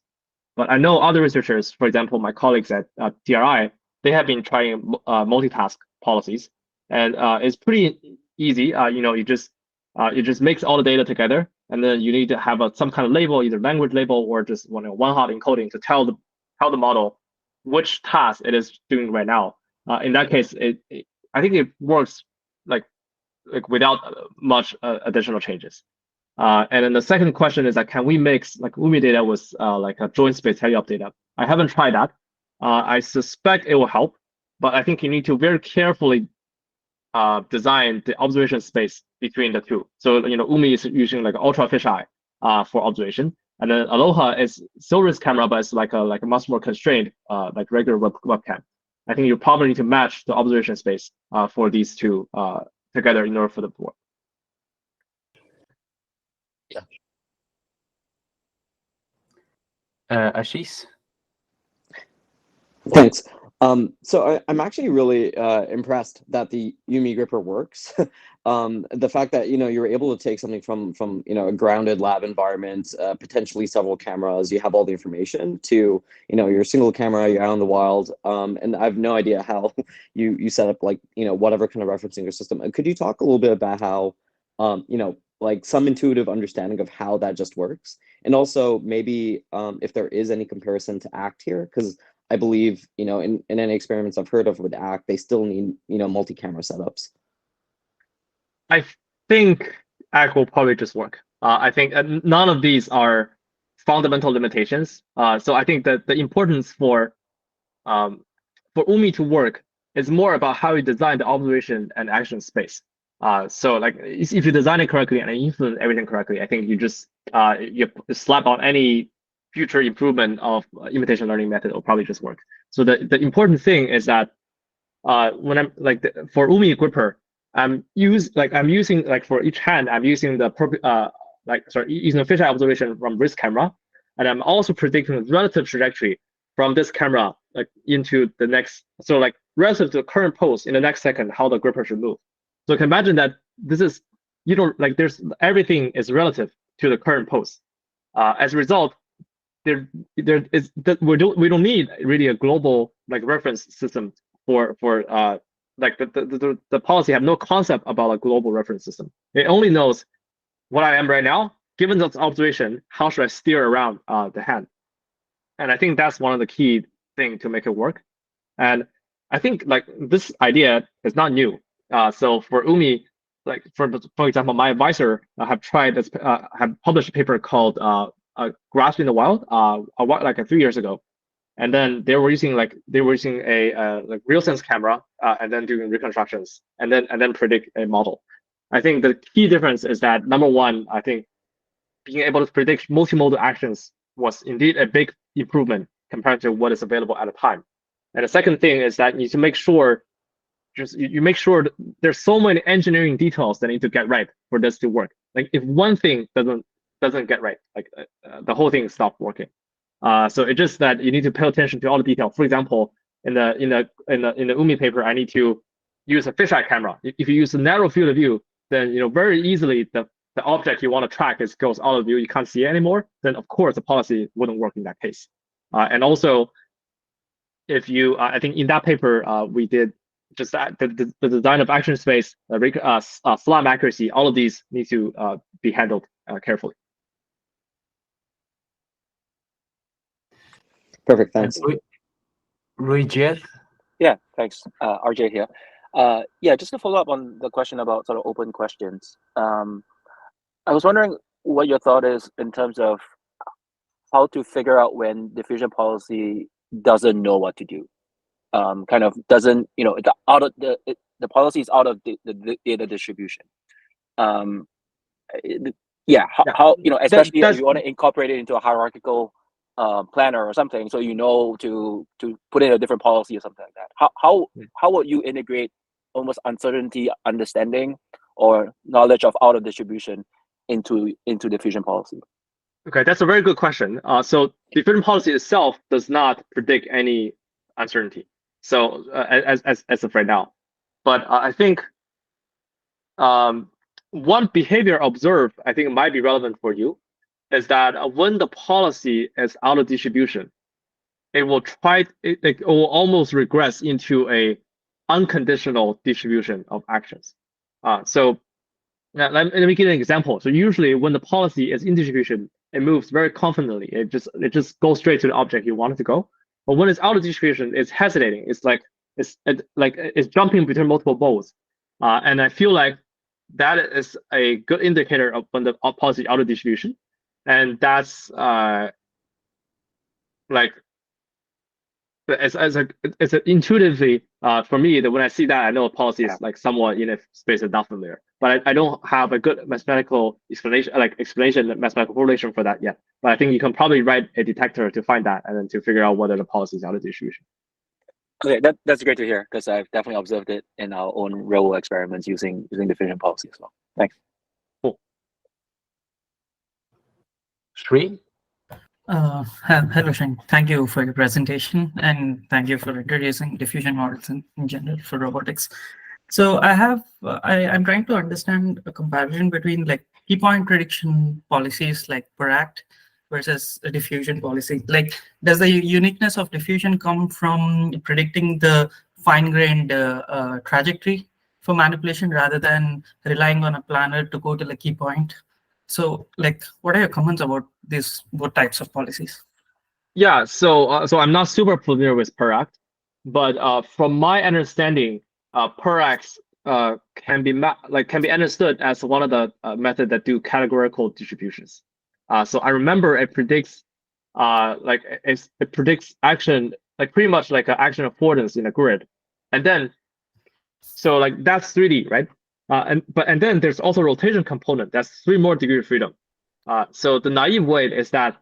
But I know other researchers, for example, my colleagues at TRI, they have been trying multitask policies, and it's pretty easy. You just mix all the data together, and then you need to have some kind of label, either language label or just one-hot encoding to tell the model which task it is doing right now. In that case, I think it works like without much additional changes. And then the second question is that can we mix like UMI data with like a joint space heavy-up data? I haven't tried that. I suspect it will help, but I think you need to very carefully design the observation space between the two. So UMI is using like ultra fisheye for observation, and then Aloha is still wrist camera, but it's like a much more constrained like regular webcam. I think you probably need to match the observation space for these two together in order for them to work. Yeah. Ashish? Thanks. So I'm actually really impressed that the UMI gripper works. The fact that you were able to take something from a grounded lab environment, potentially several cameras, you have all the information, to your single camera, you're out in the wild, and I have no idea how you set up like whatever kind of referencing your system. Could you talk a little bit about how like some intuitive understanding of how that just works, and also maybe if there is any comparison to ACT here, because I believe, in any experiments I've heard of with ACT, they still need, multi-camera setups. I think ACT will probably just work. I think none of these are fundamental limitations. So I think that the importance for UMI to work is more about how you design the observation and action space. So like if you design it correctly and influence everything correctly, I think you just you slap on any future improvement of imitation learning method will probably just work. So the important thing is that when I'm like for UMI gripper, I'm using like for each hand, I'm using the using a fisheye observation from wrist camera, and I'm also predicting the relative trajectory from this camera like into the next, so like relative to the current pose in the next second, how the gripper should move. So you can imagine that this is there's everything is relative to the current pose. As a result, we don't need really a global like reference system for like the policy have no concept about a global reference system. It only knows what I am right now. Given that observation, how should I steer around the hand? And I think that's one of the key things to make it work. And I think like this idea is not new. So for UMI, like for example, my advisor have published a paper called Grasp in the Wild like 3 years ago, and then they were using a like real sense camera and then doing reconstructions and then predict a model. I think the key difference is that number one, I think being able to predict multimodal actions was indeed a big improvement compared to what is available at the time. And the second thing is that you need to make sure just you make sure that there's so many engineering details that need to get right for this to work. Like if one thing doesn't get right, like the whole thing stops working. So it's just that you need to pay attention to all the details. For example, in the UMI paper, I need to use a fisheye camera. If you use a narrow field of view, then very easily the object you want to track goes out of view. You can't see it anymore. Then of course the policy wouldn't work in that case. And also, if you, I think in that paper we did just that the design of action space, SLAM accuracy, all of these need to be handled carefully. Perfect, thanks. Rui-Jet? Yeah, thanks. RJ here. Yeah, just to follow up on the question about sort of open questions. I was wondering what your thought is in terms of how to figure out when diffusion policy doesn't know what to do. Kind of doesn't, the policy is out of the data distribution. How especially if you want to incorporate it into a hierarchical planner or something, so to put in a different policy or something like that. How would you integrate almost uncertainty understanding or knowledge of out of distribution into diffusion policy? Okay, that's a very good question. So diffusion policy itself does not predict any uncertainty. So as of right now, but I think one behavior observed, I think it might be relevant for you, is that when the policy is out of distribution, it will almost regress into a unconditional distribution of actions. So let me give you an example. So usually when the policy is in distribution, it moves very confidently. It just goes straight to the object you want it to go. But when it's out of distribution, it's hesitating. It's jumping between multiple modes. And I feel like that is a good indicator of when the policy is out of distribution. And that's it's intuitively for me that when I see that, I know a policy is like somewhat in a space of not familiar. But I don't have a good mathematical mathematical correlation for that yet. But I think you can probably write a detector to find that and then to figure out whether the policy is out of distribution. Okay, that's great to hear, because I've definitely observed it in our own real world experiments using diffusion policy as well. Thanks. Cool. Sri? Hello, Cheng. Thank you for your presentation, and thank you for introducing diffusion models in general for robotics. So I'm trying to understand a comparison between like key point prediction policies like PERACT versus a diffusion policy. Like, does the uniqueness of diffusion come from predicting the fine-grained trajectory for manipulation rather than relying on a planner to go to the key point? So, like, what are your comments about these both types of policies? Yeah, so I'm not super familiar with PERACT, but from my understanding, PERACT can be understood as one of the methods that do categorical distributions. So I remember it predicts it predicts action, like pretty much like an action affordance in a grid, and then so like that's 3D, right? And then there's also rotation component. That's 3 more degrees of freedom. So the naive way is that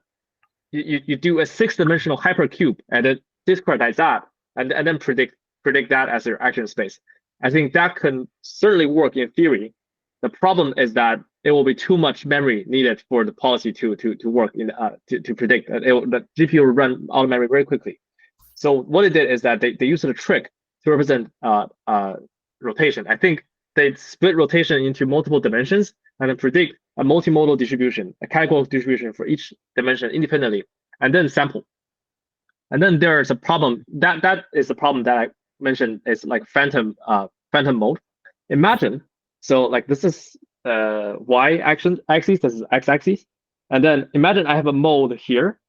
you do a 6-dimensional hypercube and then discretize that and then predict that as your action space. I think that can certainly work in theory. The problem is that it will be too much memory needed for the policy to work to predict. The GPU will run out of memory very quickly. So what it did is that they used a trick to represent rotation. I think they split rotation into multiple dimensions and then predict a multimodal distribution, a categorical distribution for each dimension independently, and then sample. And then there's a problem. That is the problem that I mentioned is like phantom mode. Imagine, so like this is y axis, this is x axis, and then imagine I have a mode here,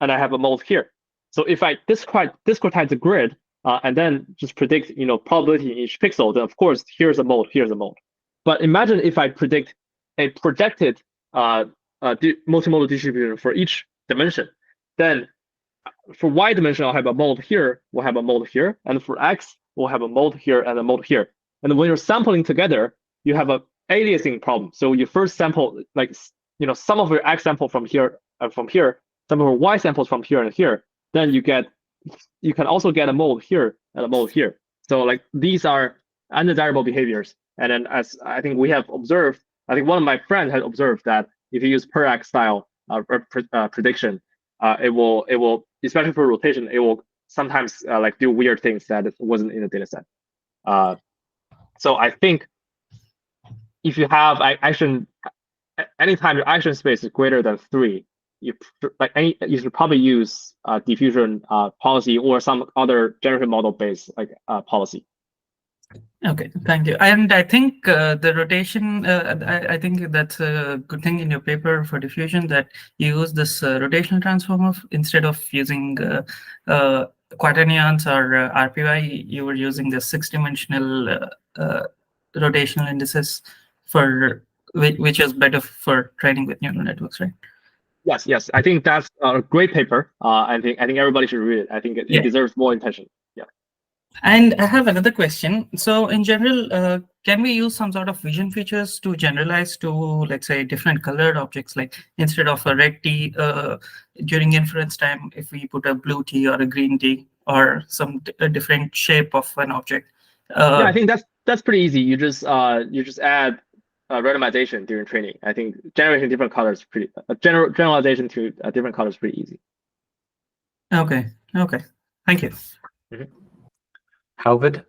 and I have a mode here. So if I discretize the grid and then just predict probability in each pixel, then of course here's a mode, here's a mode. But imagine if I predict a projected multimodal distribution for each dimension, then for y dimension I'll have a mode here, we'll have a mode here, and for x we'll have a mode here and a mode here. And when you're sampling together, you have a aliasing problem. So you first sample some of your x sample from here and from here, some of your y samples from here and here. Then you can also get a mode here and a mode here. So like these are undesirable behaviors. And then, as I think we have observed, I think one of my friends had observed that if you use per-act style prediction, it will, especially for rotation, it will sometimes like do weird things that it wasn't in the data set. So I think if you have action, anytime your action space is greater than 3, you should probably use diffusion policy or some other generative model based like policy. Okay, thank you. And I think the rotation, I think that's a good thing in your paper for diffusion, that you use this rotational transform instead of using quaternions or RPY, you were using the 6-dimensional rotational indices for which is better for training with neural networks, right? Yes. I think that's a great paper. I think everybody should read it. I think it deserves more attention. Yeah. And I have another question. So in general, can we use some sort of vision features to generalize to, let's say, different colored objects? Like instead of a red T during inference time, if we put a blue T or a green T or some different shape of an object. Yeah, I think that's pretty easy. You just add randomization during training. I think generating different colors pretty generalization to different colors pretty easy. Okay. Thank you. Mm-hmm. Halvard?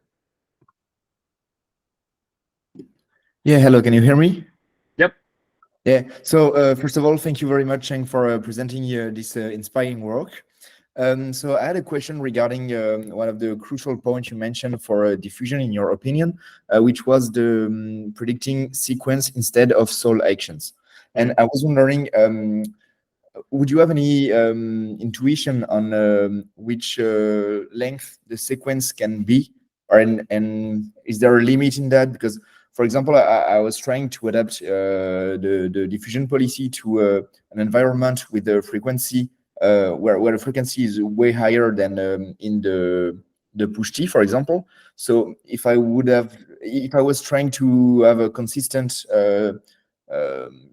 Yeah, hello, can you hear me? Yep. Yeah, so first of all, thank you very much, Cheng, for presenting this inspiring work. So I had a question regarding one of the crucial points you mentioned for diffusion, in your opinion, which was the predicting sequence instead of sole actions. And I was wondering, would you have any intuition on which length the sequence can be, and is there a limit in that? Because, for example, I was trying to adapt the diffusion policy to an environment with a frequency where the frequency is way higher than in the push T, for example. So if I was trying to have a consistent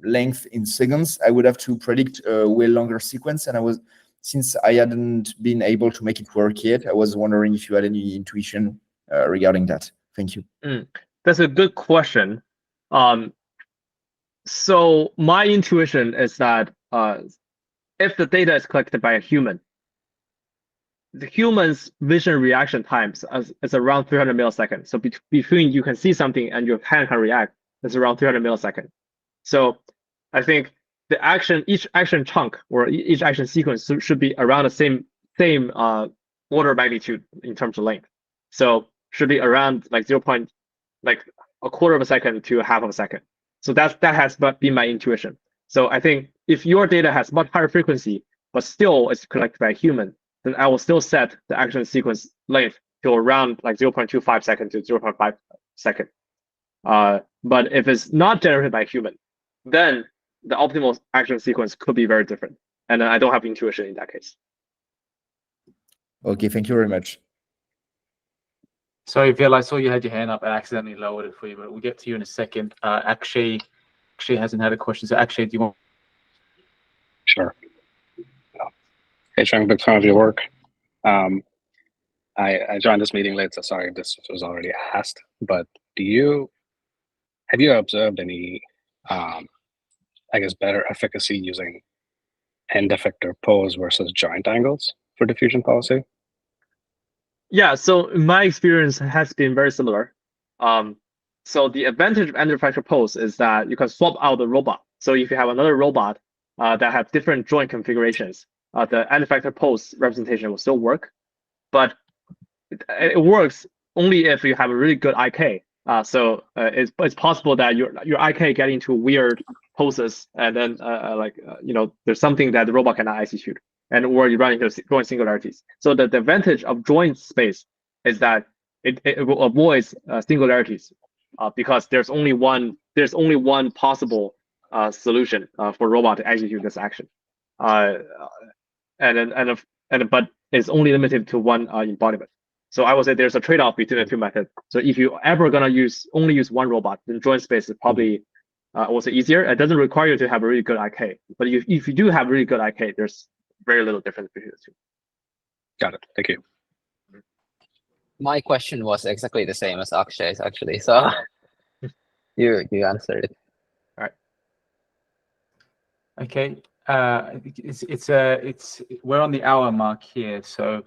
length in seconds, I would have to predict a way longer sequence. And since I hadn't been able to make it work yet, I was wondering if you had any intuition regarding that. Thank you. That's a good question. So my intuition is that if the data is collected by a human, the human's vision reaction times is around 300 milliseconds. So between you can see something and your hand can react, it's around 300 milliseconds. So I think each action chunk or each action sequence should be around the same order of magnitude in terms of length. So should be around like a quarter of a second to a half of a second. So that has been my intuition. So I think if your data has much higher frequency, but still is collected by a human, then I will still set the action sequence length to around like 0.25 second to 0.5 second. But if it's not generated by a human, then the optimal action sequence could be very different. And I don't have intuition in that case. Okay, thank you very much. Sorry, Vil, I saw you had your hand up. I accidentally lowered it for you, but we'll get to you in a second. Akshay hasn't had a question. So Akshay, do you want? Sure. Hey, Cheng, big fan of your work. I joined this meeting late, so sorry if this was already asked, but have you observed any, I guess, better efficacy using end effector pose versus joint angles for diffusion policy? Yeah, so my experience has been very similar. So the advantage of end effector pose is that you can swap out the robot. So if you have another robot that have different joint configurations, the end effector pose representation will still work, but it works only if you have a really good IK. So it's possible that your IK get into weird poses, and then there's something that the robot cannot execute, or you run into joint singularities. So the advantage of joint space is that it will avoid singularities because there's only one possible solution for robot to execute this action, but it's only limited to one embodiment. So I would say there's a trade-off between the two methods. So if you ever gonna only use one robot, then joint space is probably also easier. It doesn't require you to have a really good IK, but if you do have really good IK, there's very little difference between the two. Got it. Thank you. My question was exactly the same as Akshay's actually, so you answered it. All right. Okay. We're on the hour mark here, so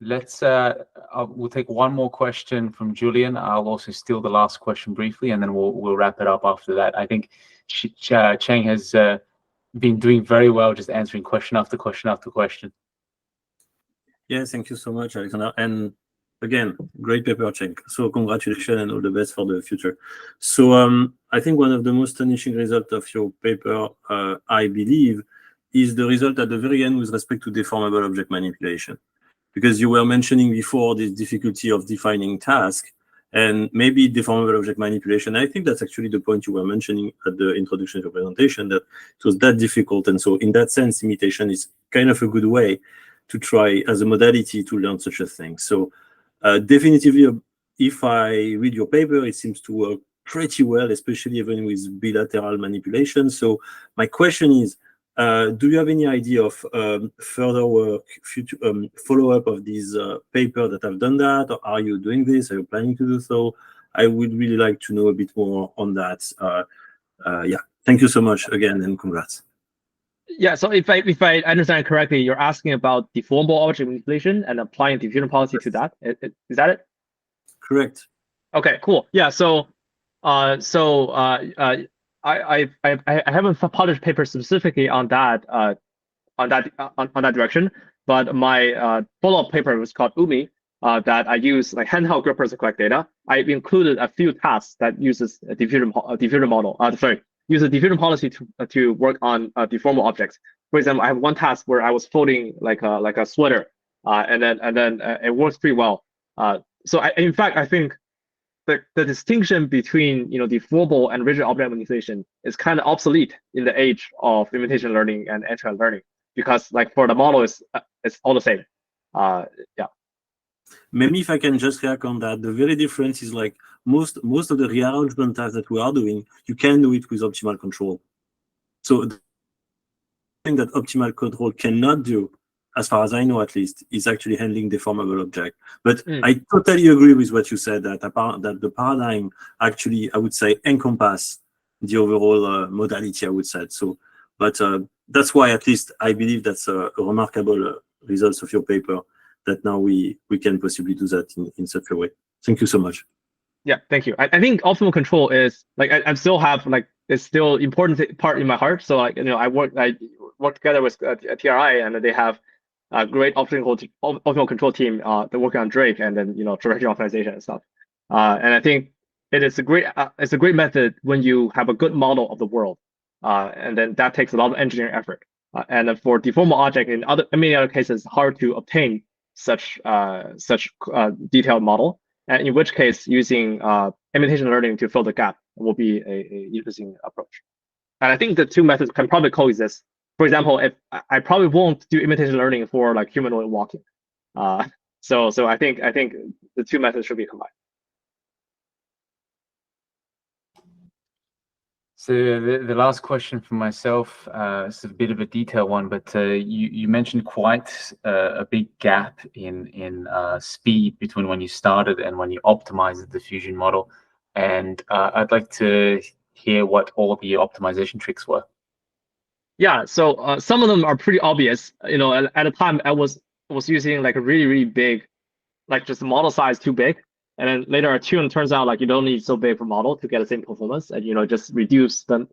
let's we'll take one more question from Julian. I'll also steal the last question briefly, and then we'll wrap it up after that. I think Cheng has been doing very well, just answering question after question after question. Yeah, thank you so much, Alexander. And again, great paper, Cheng. So congratulations and all the best for the future. So I think one of the most astonishing results of your paper, I believe, is the result at the very end with respect to deformable object manipulation. Because you were mentioning before this difficulty of defining tasks and maybe deformable object manipulation. I think that's actually the point you were mentioning at the introduction of your presentation, that it was that difficult. And so in that sense, imitation is kind of a good way to try as a modality to learn such a thing. So definitively, if I read your paper, it seems to work pretty well, especially even with bilateral manipulation. So my question is, do you have any idea of further work, future follow-up of these papers that have done that? Or are you doing this? Are you planning to do so? I would really like to know a bit more on that. Yeah, thank you so much again, and congrats. Yeah, so if I understand correctly, you're asking about deformable object manipulation and applying diffusion policy to that. Is that it? Correct. Okay, cool. Yeah, so I haven't published papers specifically on that direction, but my follow-up paper was called UMI, that I use like handheld grippers to collect data. I've included a few tasks that uses a diffusion model. Use a diffusion policy to work on deformable objects. For example, I have one task where I was folding like a sweater, and then it works pretty well. So in fact, I think the distinction between deformable and rigid object manipulation is kind of obsolete in the age of imitation learning and end-to-end learning, because like for the model it's all the same. Yeah. Maybe if I can just react on that, the very difference is like most of the rearrangement tasks that we are doing, you can do it with optimal control. So the thing that optimal control cannot do, as far as I know at least, is actually handling deformable object. But I totally agree with what you said, that the paradigm actually, I would say, encompass the overall modality, I would say. So, but that's why at least I believe that's a remarkable results of your paper, that now we can possibly do that in such a way. Thank you so much. Yeah, thank you. I think optimal control is like I still have like it's still important part in my heart. So like I work together with TRI, and they have a great optimal control team. They're working on Drake and then trajectory optimization and stuff. And I think it's a great method when you have a good model of the world, and then that takes a lot of engineering effort. And then for deformable object in many other cases, it's hard to obtain such detailed model. And in which case, using imitation learning to fill the gap will be a interesting approach. And I think the two methods can probably coexist. For example, if I probably won't do imitation learning for like humanoid walking, so I think the two methods should be combined. So the last question from myself is a bit of a detailed one, but you mentioned quite a big gap in speed between when you started and when you optimized the diffusion model, and I'd like to hear what all the optimization tricks were. Yeah, so some of them are pretty obvious. At the time I was using like a really big, like just model size too big. And then later I tuned, turns out like you don't need so big for model to get the same performance, and just reduce the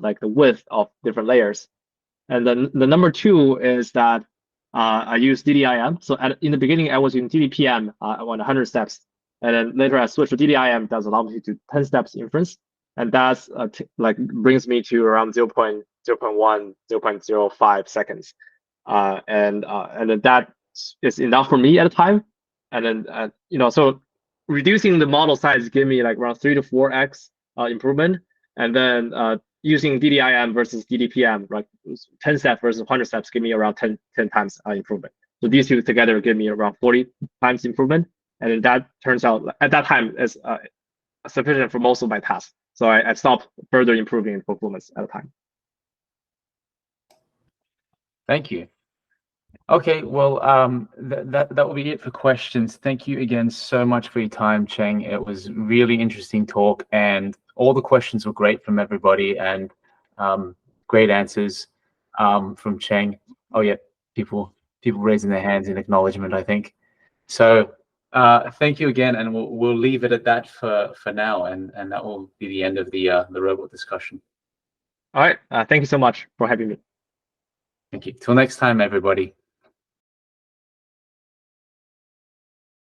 like the width of different layers. And then the number two is that I use DDIM. So in the beginning I was using DDPM. I want 100 steps, and then later I switched to DDIM. That allows me to 10 steps inference, and that's like brings me to around 0.01, 0.05 seconds, and then that is enough for me at a time. And then so reducing the model size give me like around 3 to 4x improvement, and then using DDIM versus DDPM, like 10 steps versus 100 steps, give me around 10 times improvement. So these two together give me around 40 times improvement, and then that turns out at that time is sufficient for most of my tasks. So I stopped further improving performance at a time. Thank you. Okay, well, that will be it for questions. Thank you again so much for your time, Cheng. It was really interesting talk, and all the questions were great from everybody, and great answers from Cheng. Oh yeah, people raising their hands in acknowledgement, I think. So thank you again, and we'll leave it at that for now, and that will be the end of the robot discussion. All right. Thank you so much for having me. Thank you. Till next time, everybody.